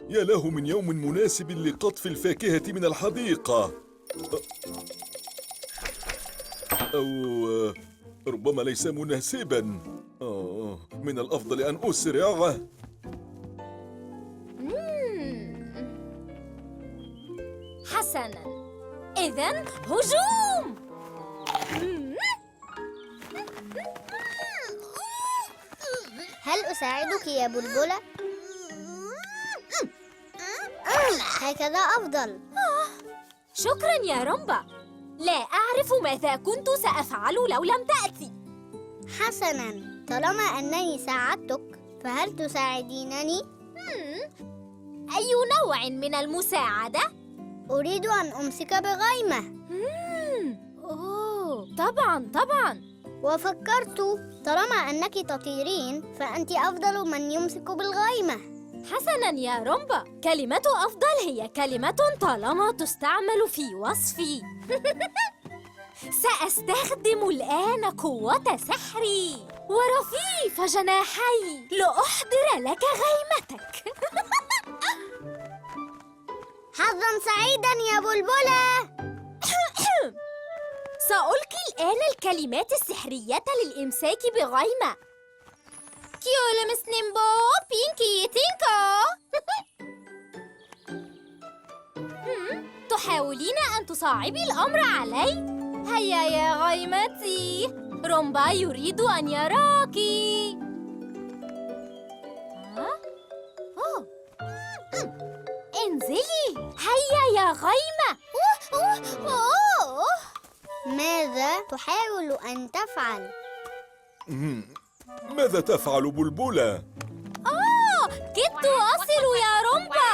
يا له من يوم مناسب لقطف الفاكهة من الحديقة. أو ربما ليس مناسباً. من الأفضل أن أسرع. حسناً، إذن هجوم! هل أساعدك يا بلبلة؟ هكذا أفضل. شكراً يا رومبا. لا أعرف ماذا كنت سأفعل لو لم تأتي. حسناً، طالما أنني ساعدتك فهل تساعدينني؟ أي نوع من المساعدة؟ أريد أن أمسك بغيمة. أوه، طبعاً. وفكرت طالما أنك تطيرين فأنت أفضل من يمسك بالغيمة. حسناً يا رومبا، كلمة أفضل هي كلمة طالما تستعمل في وصفي. سأستخدم الآن قوة سحري ورفيف جناحي لأحضر لك غيمتك. حظاً سعيداً يا بلبلة. سألقي الآن الكلمات السحرية للإمساك بغيمة. كيولم سنيمبو بينكي تينكو. تحاولين أن تصعبي الأمر علي؟ هيا يا غيمتي، رومبا يريد أن يراكِ. انزلي، هيا يا غيمة. ماذا تحاول أن تفعل؟ ماذا تفعل بلبلة؟ كدت أصل يا رومبا.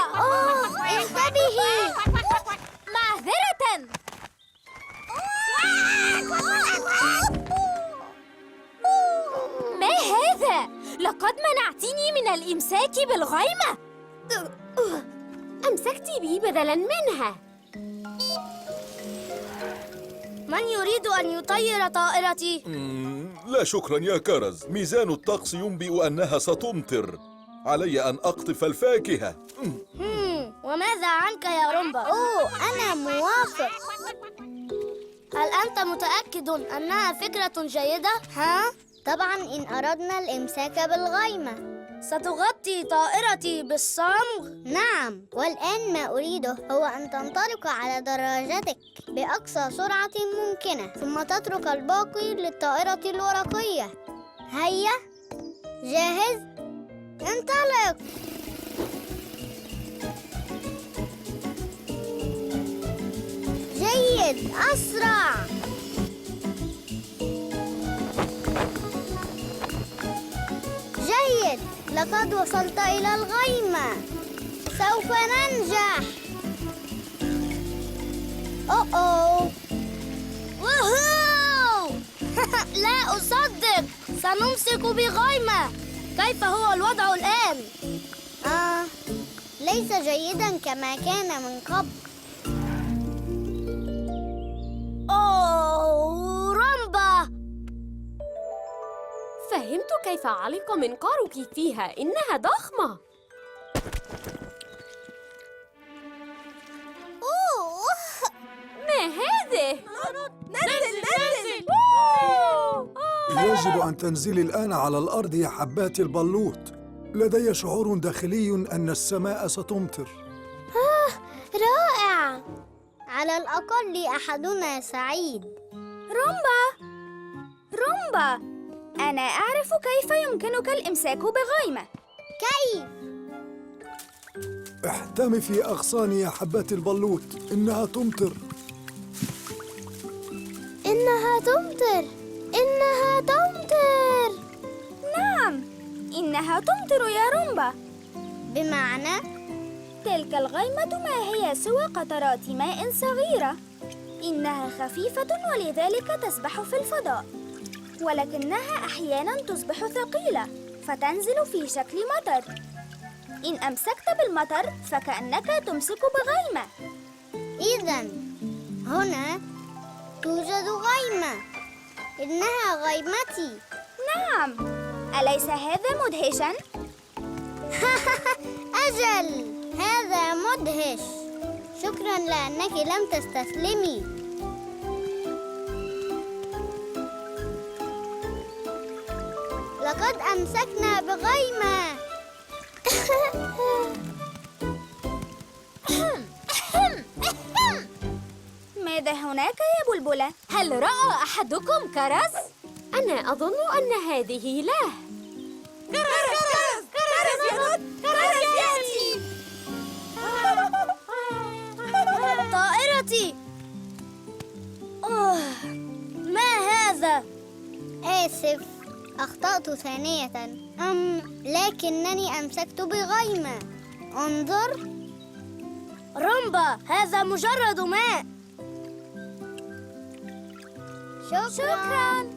انتبهي. معذرة. ما هذا؟ لقد منعتني من الإمساك بالغيمة. أمسكت بي بدلاً منها. من يريد أن يطير طائرتي؟ لا شكرا يا كرز، ميزان الطقس ينبئ أنها ستمطر. علي أن أقطف الفاكهة. وماذا عنك يا رومبا؟ أنا موافق. هل أنت متأكد أنها فكرة جيدة؟ طبعاً إن أردنا الإمساك بالغيمة. ستغطي طائرتي بالصمغ؟ نعم، والآن ما أريده هو أن تنطلق على دراجتك بأقصى سرعة ممكنة، ثم تترك الباقي للطائرة الورقية. هيا، جاهز؟ انطلق! جيد، أسرع! جيد، لقد وصلت إلى الغيمة. سوف ننجح. أوه ووهو. لا أصدق، سنمسك بغيمة. كيف هو الوضع الآن؟ ليس جيدا كما كان من قبل. رومبا! فهمت كيف علق منقارك فيها، إنها ضخمة. ما هذه؟ نزل! يجب أن تنزلي الآن على الأرض يا حبات البلوط. لدي شعور داخلي أن السماء ستمطر. رائع! على الأقل أحدنا سعيد. رومبا، أنا أعرف كيف يمكنك الإمساك بغيمة. كيف؟ احتمي في أغصاني يا حبات البلوط، إنها تمطر. إنها تمطر! إنها تمطر! نعم، إنها تمطر يا رومبا. بمعنى؟ تلك الغيمة ما هي سوى قطرات ماء صغيرة. إنها خفيفة ولذلك تسبح في الفضاء، ولكنها أحياناً تصبح ثقيلة فتنزل في شكل مطر. إن أمسكت بالمطر فكأنك تمسك بغيمة. إذن هنا توجد غيمة. إنها غيمتي. نعم، أليس هذا مدهشاً؟ أجل، هذا مدهش. شكرا لأنك لم تستسلمي. لقد أمسكنا بغيمة. ماذا هناك يا بلبلة؟ هل رأى أحدكم كرز؟ أنا أظن أن هذه له. كرز يأتي! طائرتي! ما هذا؟ آسف، أخطأت ثانية. لكنني أمسكت بغيمة. انظر. رومبا، هذا مجرد ماء. شكرا.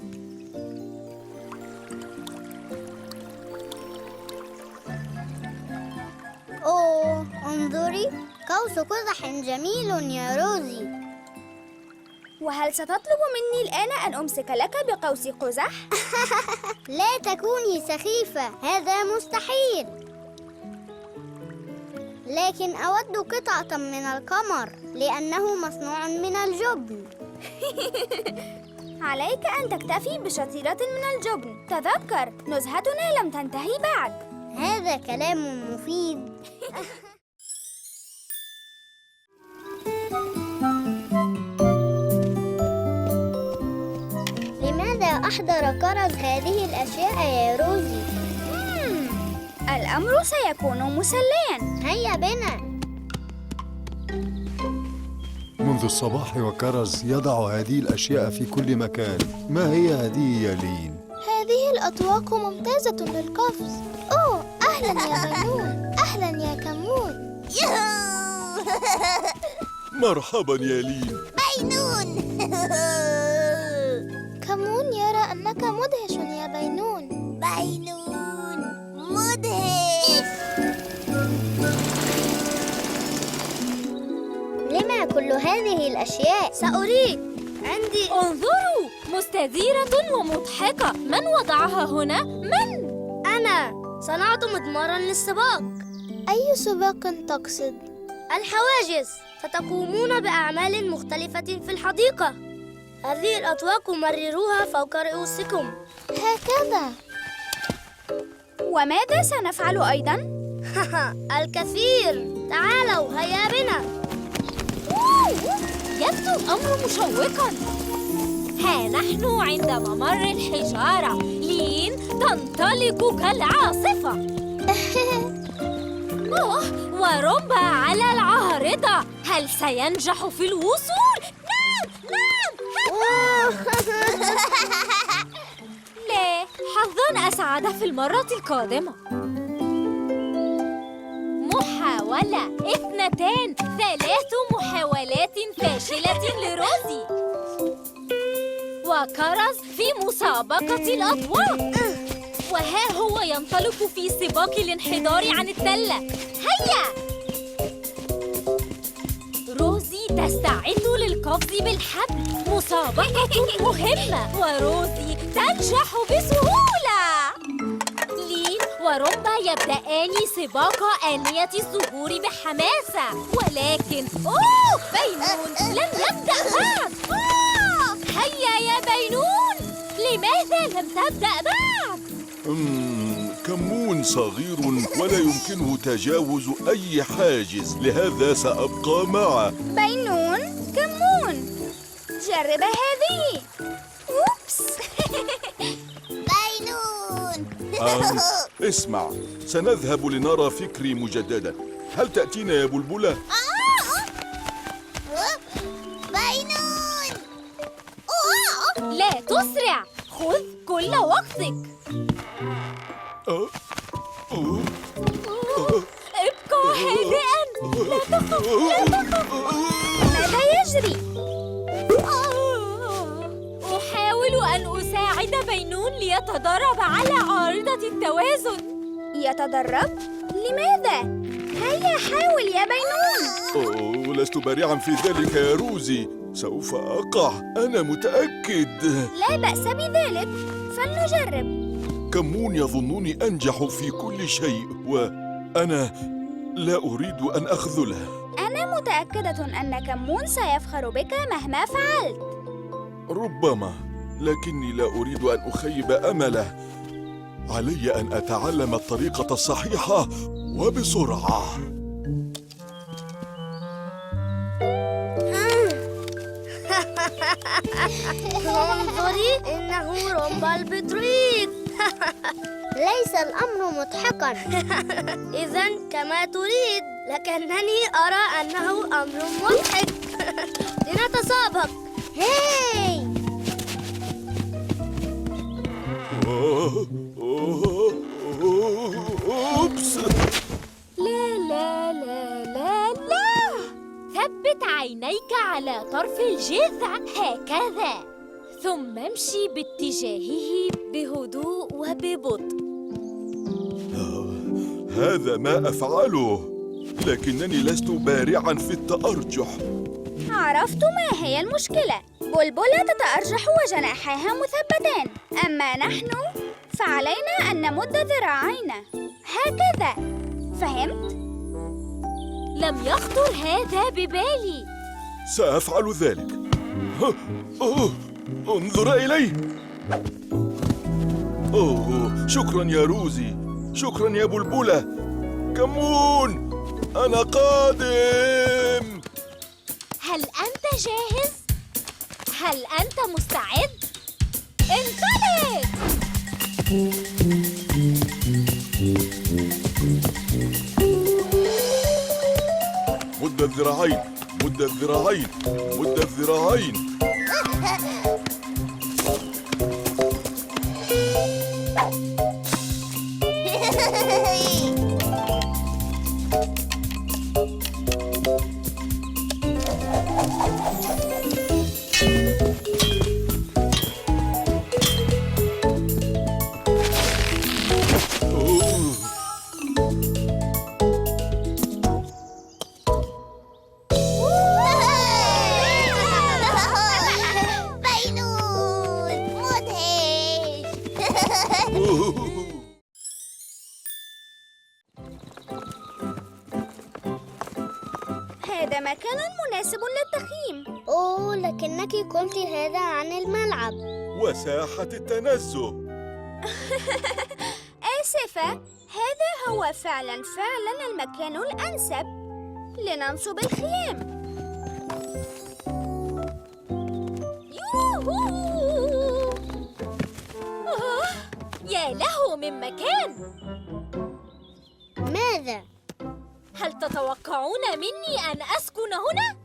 أوه، انظري، قوس قزح جميل يا روزي. وهل ستطلب مني الآن أن أمسك لك بقوس قزح؟ لا تكوني سخيفة، هذا مستحيل. لكن أود قطعة من القمر لأنه مصنوع من الجبن. عليك أن تكتفي بشطيرة من الجبن. تذكر، نزهتنا لم تنتهي بعد. هذا كلام مفيد. لماذا أحضر كرز هذه الأشياء يا روزي؟ الأمر سيكون مسلياً. هيا بنا. منذ الصباح وكرز يضع هذه الأشياء في كل مكان. ما هي هذه يا لين؟ هذه الأطواق ممتازة للقفز. أوه، أهلا يا بينون. أهلا يا كمون. مرحبا يا لين. كمون يرى أنك مدهش يا بينون. مدهش. لما كل هذه الأشياء؟ سأريك. عندي. انظروا، مستديرة ومضحكة. من وضعها هنا؟ من؟ أنا صنعت مضمارا للسباق. أي سباق تقصد؟ الحواجز. ستقومون بأعمال مختلفة في الحديقة. هذه الأطواق مرروها فوق رؤوسكم. هكذا. وماذا سنفعل أيضاً؟ الكثير. تعالوا، هيا بنا. يبدو الأمر مشوقاً. ها نحن عند ممر الحجارة. لين تنطلق كالعاصفة. ورومبا على العارضة. هل سينجح في الوصول؟ نعم. لا، حظاً أسعد في المرة القادمة. محاولة، 2، 3 محاولات فاشلة لروزي. وكرز في مسابقة الأطواق. وها هو ينطلق في سباق الانحدار عن التلة. هيا! روزي تستعد للقفز بالحبل. مسابقة مهمة، وروزي تنجح بسهولة. لين ورومبا يبدأان سباق آنية الزهور بحماسة. ولكن بينون لم يبدأ بعد. هيا يا بينون، لماذا لم تبدأ بعد؟ كمون صغير ولا يمكنه تجاوز أي حاجز، لهذا سأبقى معه. بينون، كمون، جرب هذه. أوبس. بينون. اسمع، سنذهب لنرى فكري مجددا. هل تأتينا يا بلبلة؟ بينون. لا تسرع، خذ كل وقتك. ابقى هادئاً. لا تخف، لا تخف. ماذا يجري؟ أحاول أن أساعد بينون ليتدرب على عارضة التوازن. يتدرب؟ لماذا؟ هيا حاول يا بينون. لست بارعا في ذلك يا روزي. سوف أقع، أنا متأكد. لا بأس بذلك، فلنجرب. كمون يظنني أنجح في كل شيء، وأنا لا أريد أن أخذله. أنا متأكدة أن كمون سيفخر بك مهما فعلت. ربما، لكني لا أريد أن أخيب أمله. علي أن أتعلم الطريقة الصحيحة وبسرعة. انظري، إنه رومبا البطريق. ليس الأمر مضحكا. إذن كما تريد، لكنني أرى أنه أمر مضحك. لنتسابق. هاي! أوبس. لا لا لا لا لا. ثبت عينيك على طرف الجذع هكذا، ثم امشي باتجاهه بهدوء وببطء. هذا ما أفعله، لكنني لست بارعاً في التأرجح. عرفت ما هي المشكلة. بلبلة تتأرجح وجناحاها مثبتان، أما نحن فعلينا أن نمد ذراعينا هكذا. فهمت؟ لم يخطر هذا ببالي. سأفعل ذلك. انظر إلي. شكراً يا روزي، شكراً يا بلبلة. كمون، أنا قادم. هل أنت جاهز؟ هل أنت مستعد؟ انطلق! مد الذراعين، مد الذراعين، مد الذراعين. هذا مكان مناسب للتخييم. أوه، لكنك قلت هذا عن الملعب. وساحة التنزه. آسفة، هذا هو فعلا المكان الأنسب لننصب الخيام. يوهو! يا له من مكان! ماذا؟ هل تتوقعون مني أن أسكن هنا؟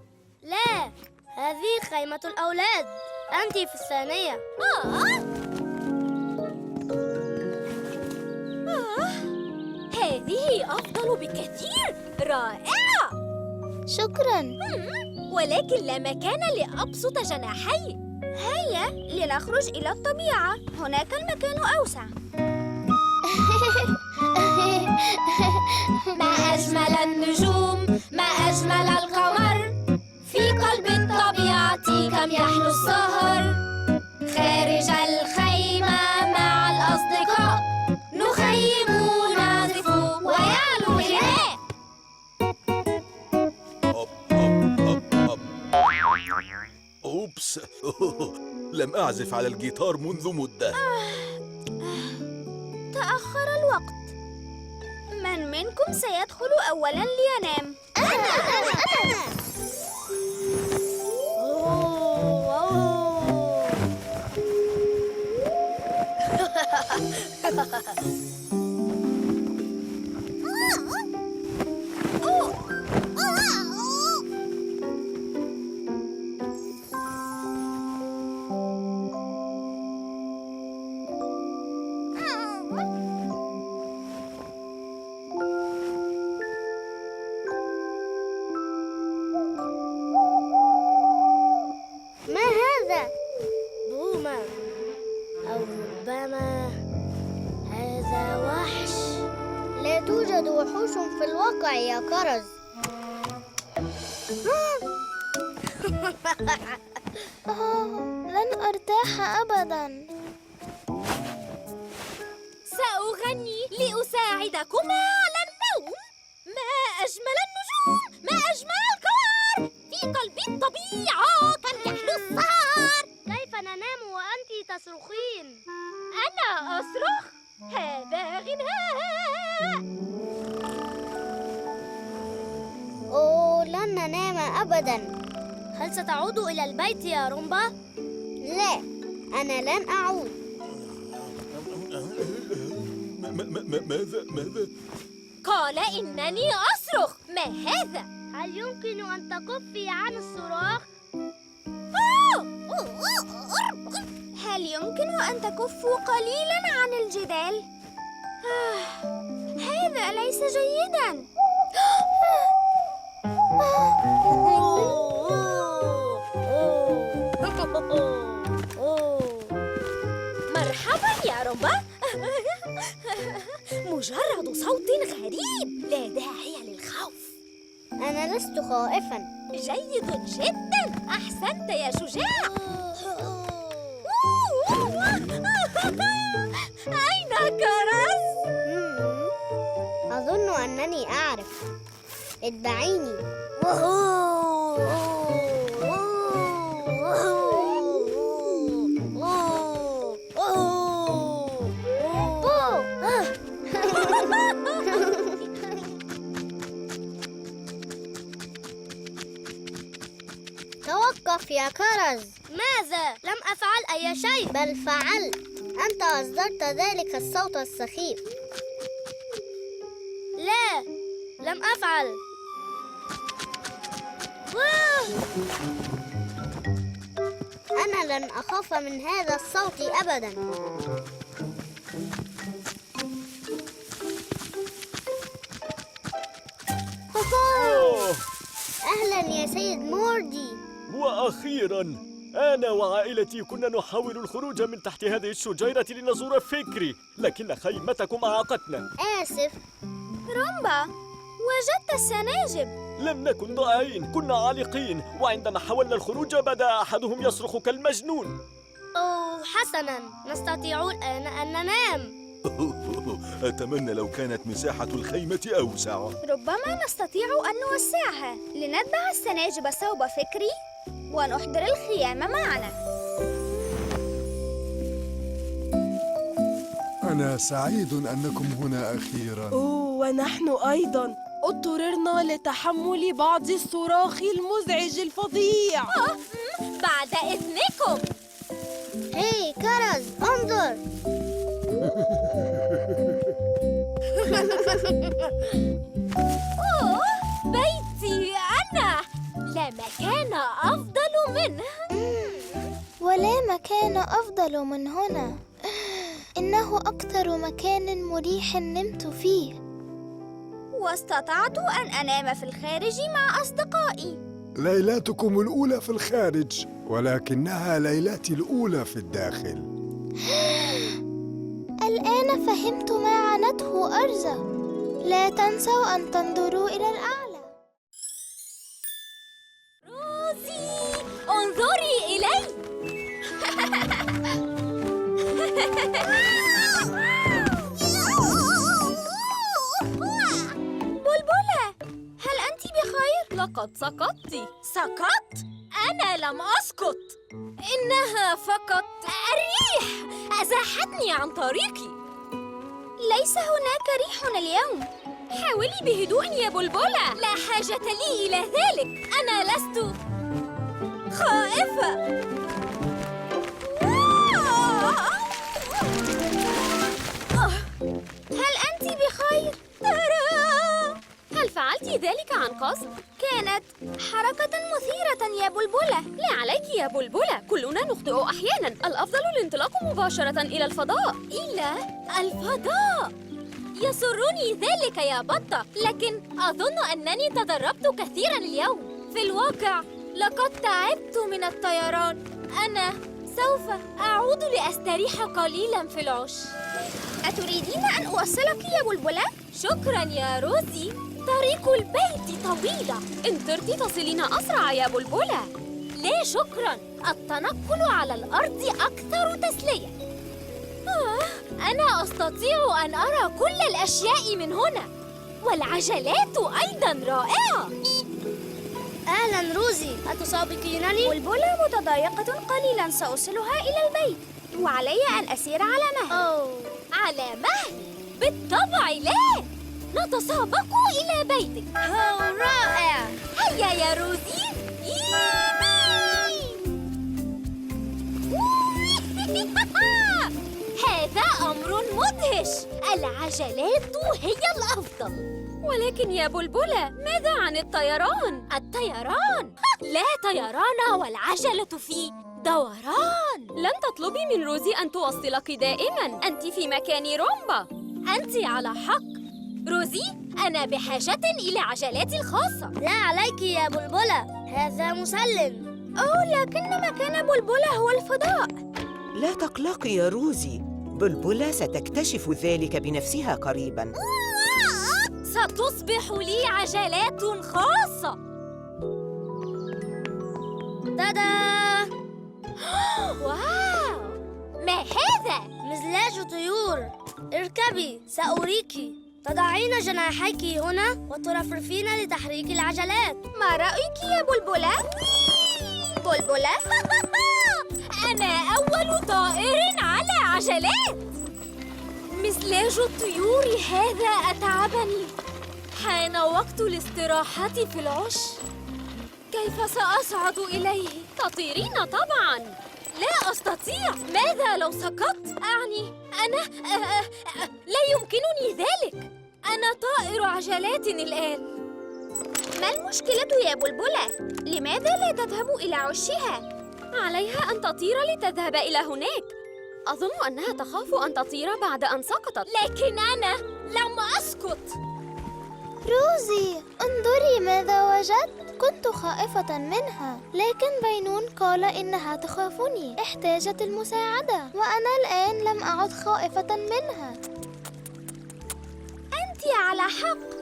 لا، هذه خيمة الأولاد. أنت في الثانية. هذه أفضل بكثير. رائعة! شكراً. ولكن لا مكان لأبسط جناحي. هيا لنخرج إلى الطبيعة، هناك المكان أوسع. ما أجمل النجوم، ما أجمل القمر، في قلب الطبيعة كم يحلو السهر. خارج الخيمة مع الأصدقاء نخيم ونعزف ويعلو الغناء. أوبس. لم أعزف على الجيتار منذ مدة. تأخر الوقت. من منكم سيدخل أولاً لينام؟ أنا. ما هذا؟ بومة، أو ربما هذا وحش. لا توجد وحوش في الواقع يا كرز. لن أرتاح أبداً. سأغني لأساعدكما على النوم. ما أصرخ. هذا غناء. أوه، لن ننام أبداً. هل ستعود إلى البيت يا رومبا؟ لا، أنا لن أعود. ماذا؟ قال إنني أصرخ. ما هذا؟ هل يمكن أن تكفي عن الصراخ؟ هل يمكن أن تكفوا قليلاً عن الجدال؟ هذا ليس جيداً. مرحبا يا رومبا. مجرد صوت غريب، لا داعي للخوف. أنا لست خائفاً. جيد جدا، أحسنت يا شجاع. أين كرز؟ أظن أنني أعرف. اتبعيني. توقف يا كرز. ماذا؟ لم أفعل أي شيء. بل فعلت. أنت أصدرت ذلك الصوت السخيف. لا، لم أفعل. أنا لن أخاف من هذا الصوت أبداً. أهلاً يا سيد موردي. وأخيراً أنا وعائلتي كنا نحاول الخروج من تحت هذه الشجيرة لنزور فكري، لكن خيمتكم أعاقتنا. آسف. رومبا، وجدت السناجب. لم نكن ضائعين، كنا عالقين، وعندما حاولنا الخروج بدأ أحدهم يصرخ كالمجنون. أوه، حسناً، نستطيع الآن أن ننام. أتمنى لو كانت مساحة الخيمة أوسع. ربما نستطيع أن نوسعها لنتبع السناجب صوب فكري ونحضر الخيام معنا. أنا سعيد أنكم هنا أخيراً. ونحن أيضاً اضطررنا لتحمل بعض الصراخ المزعج الفظيع. بعد إذنكم. هاي كرز، انظر. أوه، بيتي أنا. لا مكان أفضل منه. ولا مكان أفضل من هنا. إنه أكثر مكان مريح نمت فيه. واستطعت أن أنام في الخارج مع أصدقائي. ليلتكم الأولى في الخارج، ولكنها ليلتي الأولى في الداخل. الآن فهمت ما عنته أرزا. لا تنسوا أن تنظروا إلى الأعلى. روزي، انظري إلي. بلبلة، هل أنت بخير؟ لقد سقطت. سقطت؟ أنا لم أسقط. إنها فقط الريح أزاحتني عن طريقي. ليس هناك ريح اليوم. حاولي بهدوء يا بلبلة. لا حاجة لي إلى ذلك. أنا لست خائفة. هل أنت بخير؟ هل فعلت ذلك عن قصد؟ كانت حركة مثيرة يا بلبلة. لا عليك يا بلبلة، كلنا نخطئ أحياناً. الأفضل الانطلاق مباشرة إلى الفضاء. إلى الفضاء؟ يسرني ذلك يا بطة، لكن أظن أنني تدربت كثيراً اليوم. في الواقع لقد تعبت من الطيران. أنا سوف أعود لأستريح قليلاً في العش. أتريدين أن أوصلك يا بلبلة؟ شكراً يا روزي. طريق البيت طويلة. إن طرت تصلين أسرع يا بلبلة. لا شكراً، التنقل على الأرض أكثر تسلية. أنا أستطيع أن أرى كل الأشياء من هنا، والعجلات أيضاً رائعة. أهلاً روزي، أتسابقينني؟ بلبلة متضايقة قليلاً، سأوصلها إلى البيت. وعلي أن أسير على مهل. أوه، على مهل؟ بالطبع لا. نتسابق إلى بيتك. رائع. هيا يا روزي. هذا أمر مدهش. العجلات هي الأفضل. ولكن يا بلبلة، ماذا عن الطيران؟ الطيران؟ لا طيران والعجلة في دوران. لن تطلبي من روزي أن توصلك دائما. أنت في مكان رومبا. أنت على حق. روزي، أنا بحاجة إلى عجلاتي الخاصة. لا عليك يا بلبلة، هذا مسلم. لكن مكان بلبلة هو الفضاء. لا تقلقي يا روزي، بلبلة ستكتشف ذلك بنفسها قريباً. ستصبح لي عجلات خاصة. تادا! واو! ما هذا؟ مزلاج طيور. اركبي، سأريك. تضعين جناحيك هنا وترفرفين لتحريك العجلات. ما رأيك يا بلبلة؟ بلبلة؟ أنا أول طائر على عجلات. مزلاج الطيور هذا أتعبني. حان وقت الاستراحة في العش. كيف سأصعد إليه؟ تطيرين طبعاً. لا أستطيع. ماذا لو سقطت؟ أعني أنا لا يمكنني ذلك. أنا طائر عجلات الآن. ما المشكلة يا بلبلة؟ لماذا لا تذهب إلى عشها؟ عليها أن تطير لتذهب إلى هناك. أظن أنها تخاف أن تطير بعد أن سقطت. لكن أنا لم أسقط. روزي، انظري ماذا وجدت. كنت خائفة منها، لكن بينون قال إنها تخافني. احتاجت المساعدة، وأنا الآن لم أعد خائفة منها. أنت على حق.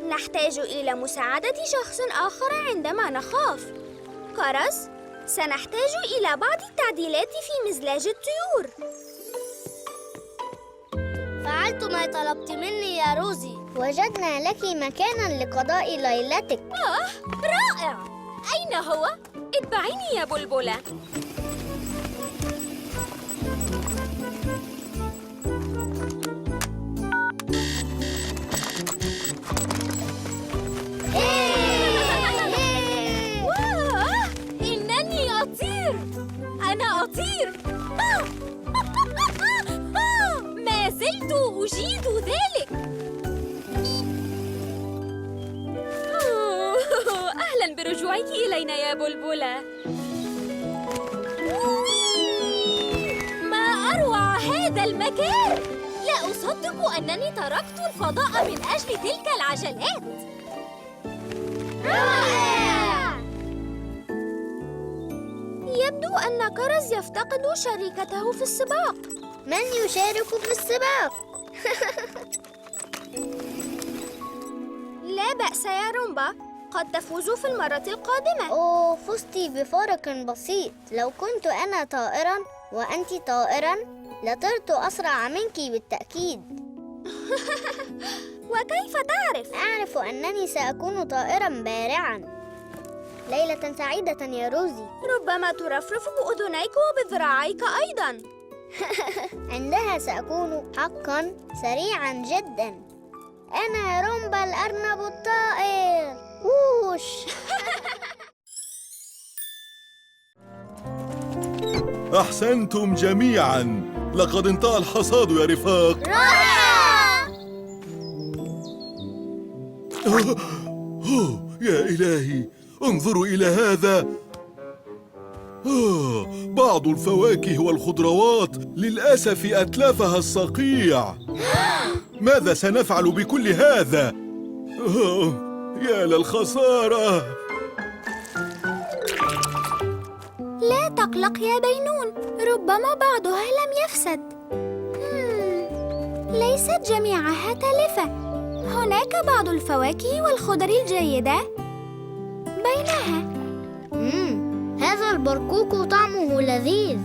نحتاج إلى مساعدة شخص آخر عندما نخاف. كرز، سنحتاج إلى بعض التعديلات في مزلاج الطيور. فعلت ما طلبت مني يا روزي. وجدنا لك مكاناً لقضاء ليلتك. رائع. أين هو؟ اتبعيني يا بلبلة. واه! إنني أطير. أنا أطير. ما زلت أجيد ذلك. أهلاً برجوعك إلينا يا بلبلة. ما أروع هذا المكان. لا أصدق أنني تركت الفضاء من أجل تلك العجلات. رائع! يبدو أن كرز يفتقد شريكته في السباق. من يشارك في السباق؟ لا بأس يا رومبا، قد تفوز في المرة القادمة. فزت بفارق بسيط. لو كنت أنا طائراً وأنت طائراً لطرت أسرع منك بالتأكيد. وكيف تعرف؟ أعرف أنني سأكون طائراً بارعاً. ليلة سعيدة يا روزي. ربما ترفرف بأذنيك وبذراعيك أيضاً. عندها سأكون حقاً سريعاً جداً. أنا رومبا الأرنب الطائر. ووش! أحسنتم جميعاً. لقد انتهى الحصاد يا رفاق. رائع! يا إلهي، انظروا إلى هذا. بعض الفواكه والخضروات للأسف أتلفها الصقيع. ماذا سنفعل بكل هذا؟ يا للخسارة. لا تقلق يا بينون، ربما بعضها لم يفسد. ليست جميعها تلفة. هناك بعض الفواكه والخضر الجيدة بينها. هذا البرقوق طعمه لذيذ.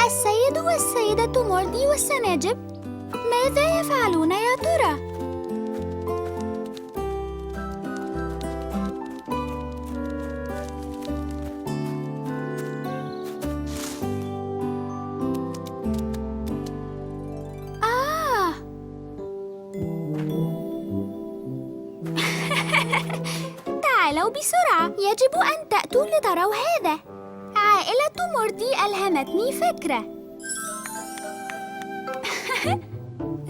السيد والسيدة موردي والسناجب ماذا يفعلون يا ترى؟ لتروا هذا. عائلة موردي ألهمتني فكرة.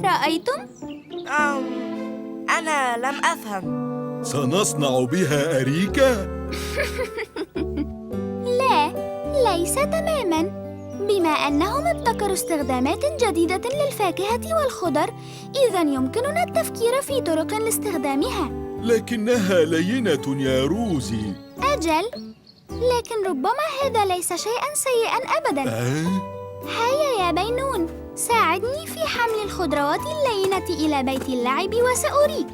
رأيتم؟ أنا لم أفهم. سنصنع بها أريكة؟ لا، ليس تماماً. بما أنهم ابتكروا استخدامات جديدة للفاكهة والخضر، إذن يمكننا التفكير في طرق لاستخدامها. لكنها لينة يا روزي. أجل، لكن ربما هذا ليس شيئاً سيئاً أبداً. هيا يا بينون، ساعدني في حمل الخضروات اللينة إلى بيت اللعب وسأريك.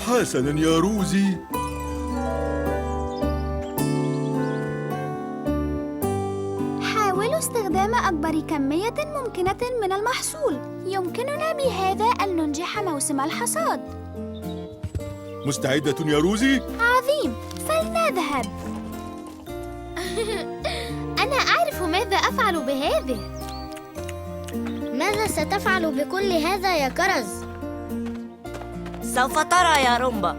حسناً يا روزي. حاولوا استخدام أكبر كمية ممكنة من المحصول. يمكننا بهذا أن ننجح موسم الحصاد. مستعدة يا روزي؟ عظيم، فلنذهب. أنا أعرف ماذا أفعل بهذه. ماذا ستفعل بكل هذا يا كرز؟ سوف ترى يا رومبا.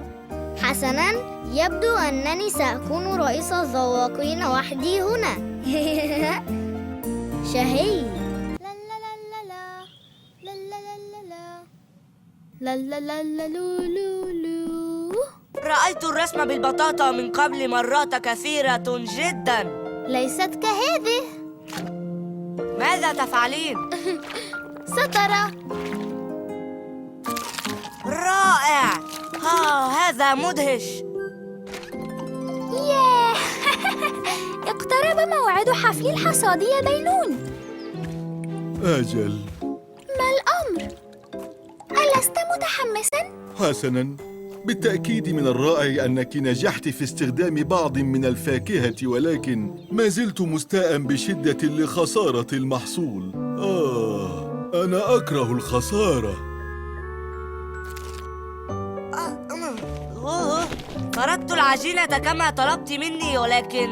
حسناً، يبدو أنني سأكون رئيس الذواقين وحدي هنا. شهي. لا لا لا لا لا لا لا لا لا لو. رأيت الرسم بالبطاطا من قبل مرات كثيرة جدا. ليست كهذه. ماذا تفعلين؟ سترى. رائع. هذا مدهش. ياه. اقترب موعد حفل الحصاد يا بينون. أجل. ما الأمر؟ ألست متحمساً؟ حسناً، بالتأكيد من الرائع أنك نجحت في استخدام بعض من الفاكهة، ولكن ما زلت مستاء بشدة لخسارة المحصول. أنا أكره الخسارة. فركت العجينة كما طلبت مني، ولكن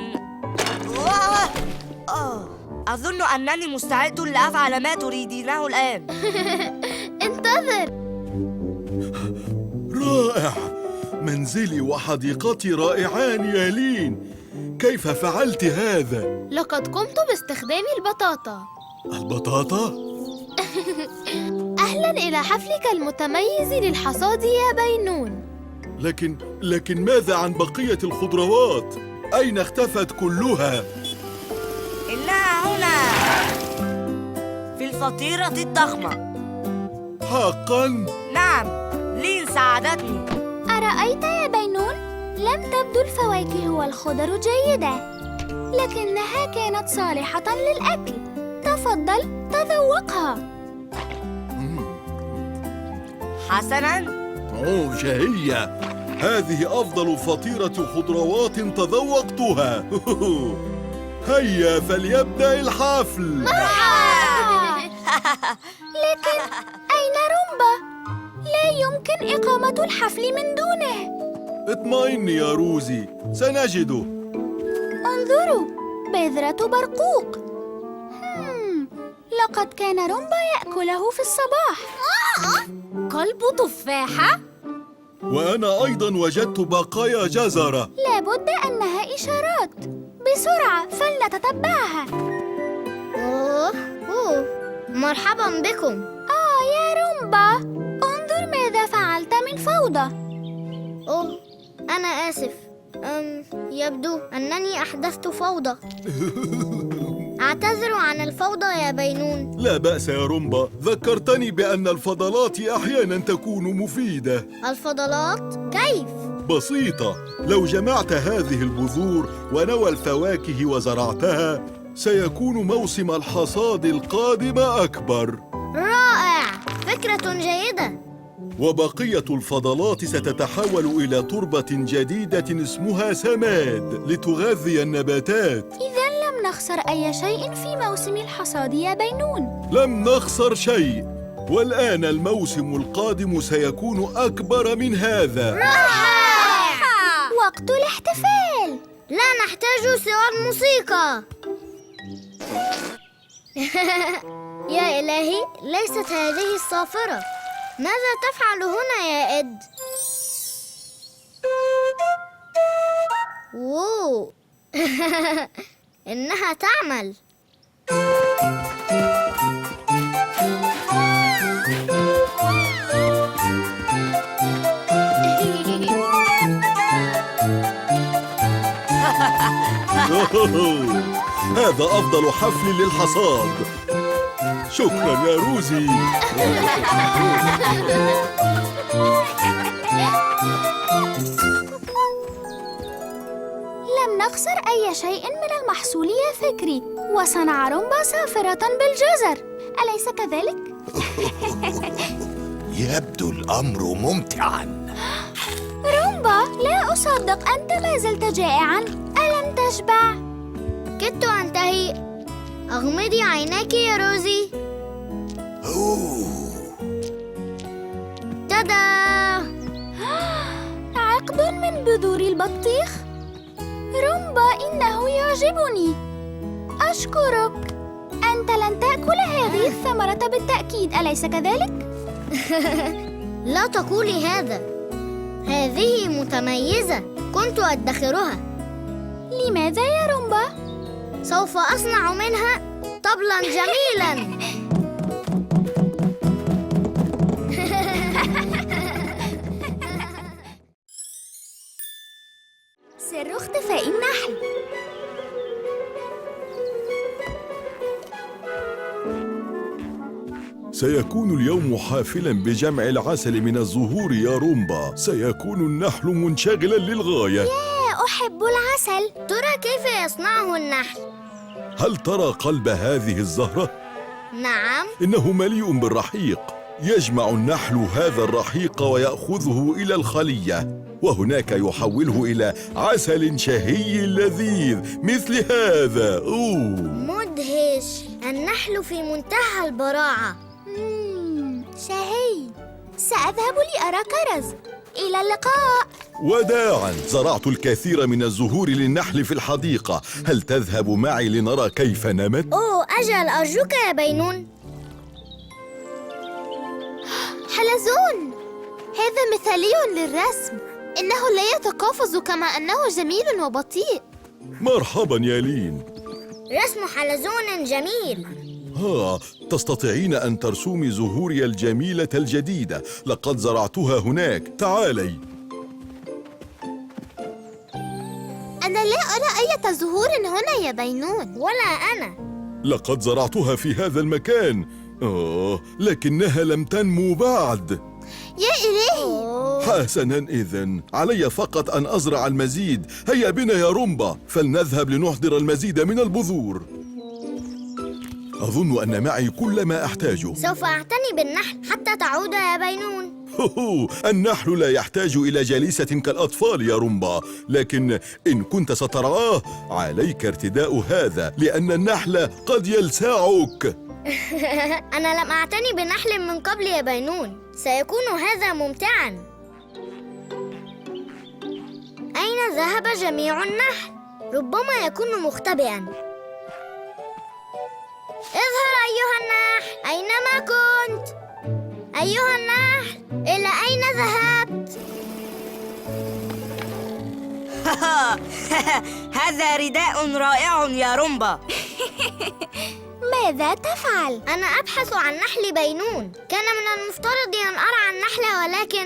أظن أنني مستعد لأفعل ما تريدينه الآن. انتظر. رائع! منزلي وحديقتي رائعان يا لين. كيف فعلت هذا؟ لقد قمت باستخدام البطاطا. البطاطا؟ أهلاً إلى حفلك المتميز للحصاد يا بينون. لكن ماذا عن بقية الخضروات؟ أين اختفت كلها؟ إنها هنا في الفطيرة الضخمة. حقاً؟ نعم، لين ساعدتني. أرأيت يا بينون؟ لم تبدو الفواكه والخضر جيدة، لكنها كانت صالحة للأكل. تفضل تذوقها. حسناً. شهية! هذه أفضل فطيرة خضروات تذوقتها. هيا فليبدأ الحفل. لكن أين رومبا؟ لا يمكن إقامة الحفل من دونه. اطمئني يا روزي، سنجده. انظروا، بذرة برقوق. لقد كان رومبا يأكله في الصباح. قلب تفاحة؟ وأنا أيضاً وجدت بقايا جزرة. لابد أنها إشارات. بسرعة فلنتتبعها. أوه، مرحباً بكم. يا رومبا، انظر ماذا فعلت من فوضى. أنا آسف. يبدو أنني أحدثت فوضى. أعتذر عن الفوضى يا بينون. لا بأس يا رومبا، ذكرتني بأن الفضلات أحياناً تكون مفيدة. الفضلات؟ كيف؟ بسيطة، لو جمعت هذه البذور ونوى الفواكه وزرعتها، سيكون موسم الحصاد القادم أكبر. رائع، فكرة جيدة. وبقية الفضلات ستتحول إلى تربة جديدة اسمها سماد لتغذي النباتات. إذن لم نخسر أي شيء في موسم الحصاد يا بينون. لم نخسر شيء، والآن الموسم القادم سيكون أكبر من هذا. وقت الاحتفال. لا نحتاج سوى الموسيقى. يا إلهي، ليست هذه الصافرة. ماذا تفعل هنا يا إد؟ إنها تعمل. هذا أفضل حفل للحصاد. شكرا يا روزي. لم نخسر أي شيء من المحصول يا فكري، وصنع رومبا سافرة بالجزر، أليس كذلك؟ يبدو الأمر ممتعاً. رومبا، لا أصدق، أنت ما زلت جائعاً، ألم تشبع؟ كدت أنتهي. أغمضي عيناك يا روزي. تادا! عقد من بذور البطيخ؟ رومبا، إنه يعجبني. أشكرك. أنت لن تأكل هذه الثمرة بالتأكيد، أليس كذلك؟ لا تقولي هذا، هذه متميزة، كنت أدخرها. لماذا يا رومبا؟ سوف أصنع منها طبلاً جميلاً. سر اختفاء النحل. سيكون اليوم حافلاً بجمع العسل من الزهور يا رومبا. سيكون النحل منشغلاً للغاية. أحب العسل. ترى كيف يصنعه النحل؟ هل ترى قلب هذه الزهرة؟ نعم. إنه مليء بالرحيق. يجمع النحل هذا الرحيق ويأخذه إلى الخلية، وهناك يحوله إلى عسل شهي لذيذ مثل هذا. مدهش. النحل في منتهى البراعة. شهي. سأذهب لأرى كرز. إلى اللقاء. وداعاً. زرعت الكثير من الزهور للنحل في الحديقة. هل تذهب معي لنرى كيف نمت؟ أوه أجل، أرجوك يا بينون. حلزون، هذا مثالي للرسم. إنه لا يتقافز كما أنه جميل وبطيء. مرحباً يا لين. رسم حلزون جميل. تستطيعين أن ترسمي زهوري الجميلة الجديدة. لقد زرعتها هناك. تعالي. أنا لا أرى أي زهور هنا يا بينون. ولا أنا. لقد زرعتها في هذا المكان. لكنها لم تنمو بعد. يا إلهي. حسناً، إذن علي فقط أن أزرع المزيد. هيا بنا يا رومبا، فلنذهب لنحضر المزيد من البذور. أظن أن معي كل ما أحتاجه. سوف أعتني بالنحل حتى تعود يا بينون. النحل لا يحتاج إلى جليسة كالأطفال يا رومبا، لكن إن كنت سترعاه عليك ارتداء هذا، لأن النحل قد يلسعك. أنا لم أعتني بنحل من قبل يا بينون. سيكون هذا ممتعاً. أين ذهب جميع النحل؟ ربما يكون مختبئاً. اظهر أيها النحل أينما كنت. أيها النحل، إلى أين ذهبت؟ هذا رداء رائع يا رومبا. ماذا تفعل؟ أنا أبحث عن نحل بينون. كان من المفترض أن أرعى النحل، ولكن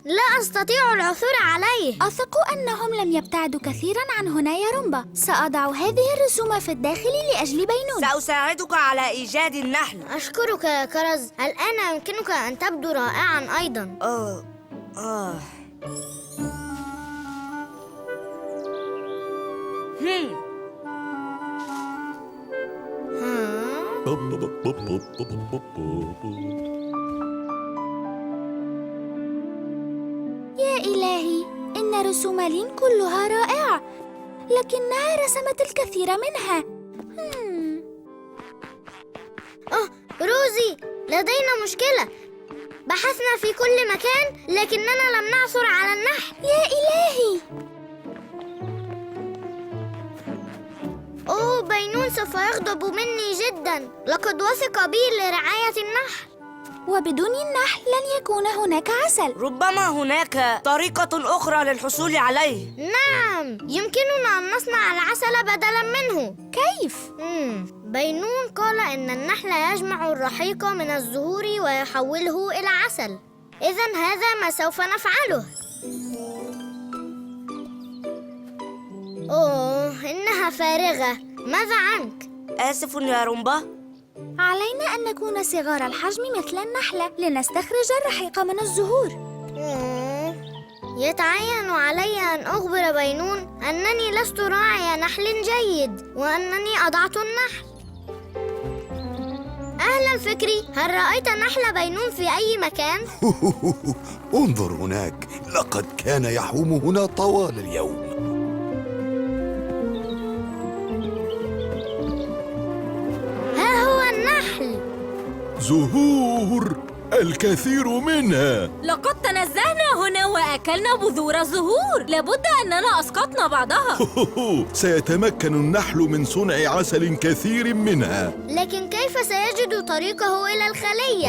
لا أستطيع العثور عليه. أثق أنهم لم يبتعدوا كثيراً عن هنا يا رومبا. سأضع هذه الرسوم في الداخل لأجل بينون. سأساعدك على إيجاد النحل. أشكرك يا كرز. الآن يمكنك أن تبدو رائعاً أيضاً. يا إلهي، إن رسوم لين كلها رائعة، لكنها رسمت الكثير منها. روزي، لدينا مشكلة. بحثنا في كل مكان لكننا لم نعثر على النحل. يا إلهي. بينون سوف يغضب مني جدا. لقد وثق بي لرعاية النحل. وبدون النحل لن يكون هناك عسل. ربما هناك طريقة أخرى للحصول عليه. نعم، يمكننا أن نصنع العسل بدلاً منه. كيف؟ بينون قال إن النحل يجمع الرحيق من الزهور ويحوله إلى عسل. إذن هذا ما سوف نفعله. أوه، إنها فارغة. ماذا عنك؟ آسف يا رومبا. علينا أن نكون صغار الحجم مثل النحلة لنستخرج الرحيق من الزهور. يتعين علي أن أخبر بينون أنني لست راعي نحل جيد وأنني أضعت النحل. أهلا فكري، هل رأيت نحل بينون في أي مكان؟ انظر هناك، لقد كان يحوم هنا طوال اليوم. ها هو النحل. زهور، الكثير منها. لقد تنزهنا هنا وأكلنا بذور الزهور. لابد أننا أسقطنا بعضها. سيتمكن النحل من صنع عسل كثير منها. لكن كيف سيجد طريقه إلى الخلية؟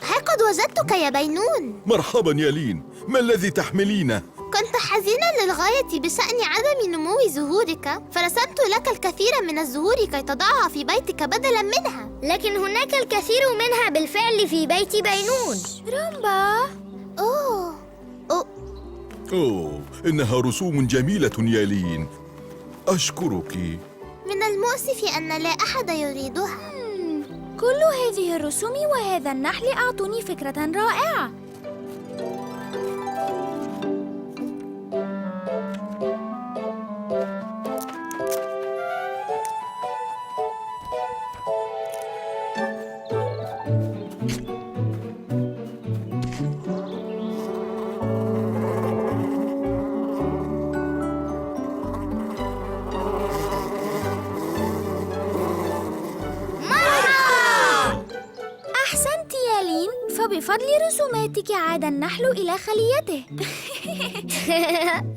ها قد وجدتك يا بينون. مرحبا يا لين، ما الذي تحملينه؟ كنت حزيناً للغاية بشأن عدم نمو زهورك، فرسمت لك الكثير من الزهور كي تضعها في بيتك بدلاً منها. لكن هناك الكثير منها بالفعل في بيت بينون. رومبا. أوه، إنها رسوم جميلة يا لين. أشكرك. من المؤسف أن لا أحد يريدها. كل هذه الرسوم وهذا النحل أعطوني فكرة رائعة. أحسنت يا لين، فبفضل رسوماتك عاد النحل إلى خليته.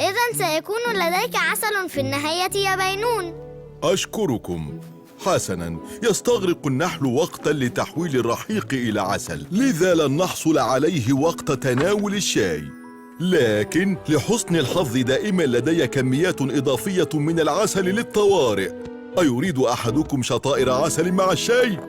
إذن سيكون لديك عسل في النهاية يا بينون. أشكركم. حسناً، يستغرق النحل وقتاً لتحويل الرحيق إلى عسل، لذا لن نحصل عليه وقت تناول الشاي. لكن لحسن الحظ دائماً لدي كميات إضافية من العسل للطوارئ. أيريد أحدكم شطائر عسل مع الشاي؟ أجل!